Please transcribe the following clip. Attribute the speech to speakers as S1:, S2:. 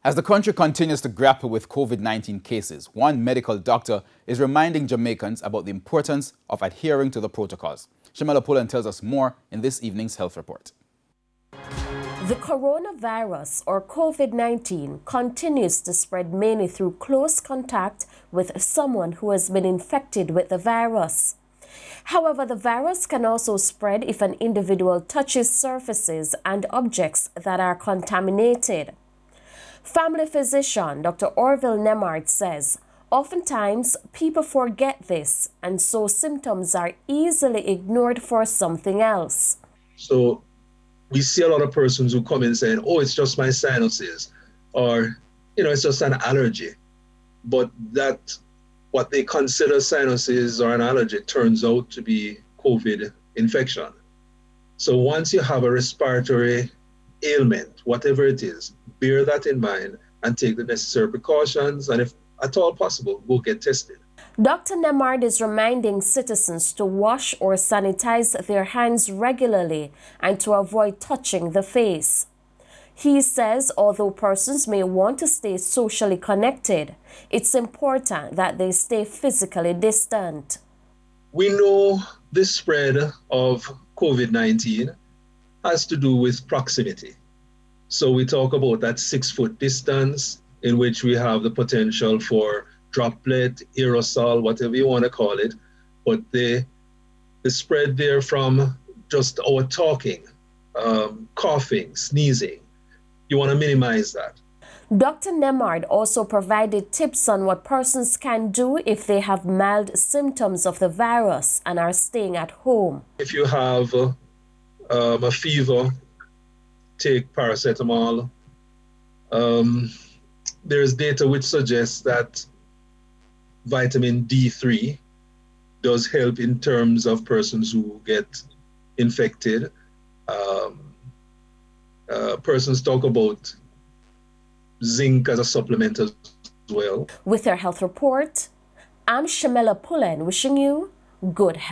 S1: As the country continues to grapple with COVID-19 cases, one medical doctor is reminding Jamaicans about the importance of adhering to the protocols. Shamela Pullen tells us more in this evening's health report.
S2: The coronavirus, or COVID-19, continues to spread mainly through close contact with someone who has been infected with the virus. However, the virus can also spread if an individual touches surfaces and objects that are contaminated. Family physician Dr. Orville Nemard says, oftentimes people forget this, and so symptoms are easily ignored for something else.
S3: So we see a lot of persons who come in saying, oh, it's just my sinuses, or, it's just an allergy. But that what they consider sinuses or an allergy turns out to be COVID infection. So once you have a respiratory ailment, whatever it is, bear that in mind and take the necessary precautions, and if at all possible, go get tested.
S2: Dr. Nemard is reminding citizens to wash or sanitize their hands regularly and to avoid touching the face. He says although persons may want to stay socially connected, it's important that they stay physically distant.
S3: We know the spread of COVID-19 has to do with proximity. So we talk about that 6-foot distance in which we have the potential for droplet, aerosol, whatever you want to call it, but the spread there from just our talking, coughing, sneezing, you want to minimize that.
S2: Dr. Nemard also provided tips on what persons can do if they have mild symptoms of the virus and are staying at home.
S3: If you have a fever, take paracetamol. There's data which suggests that vitamin D3 does help in terms of persons who get infected. Persons talk about zinc as a supplement as well.
S2: With your health report, I'm Shamela Pullen wishing you good health.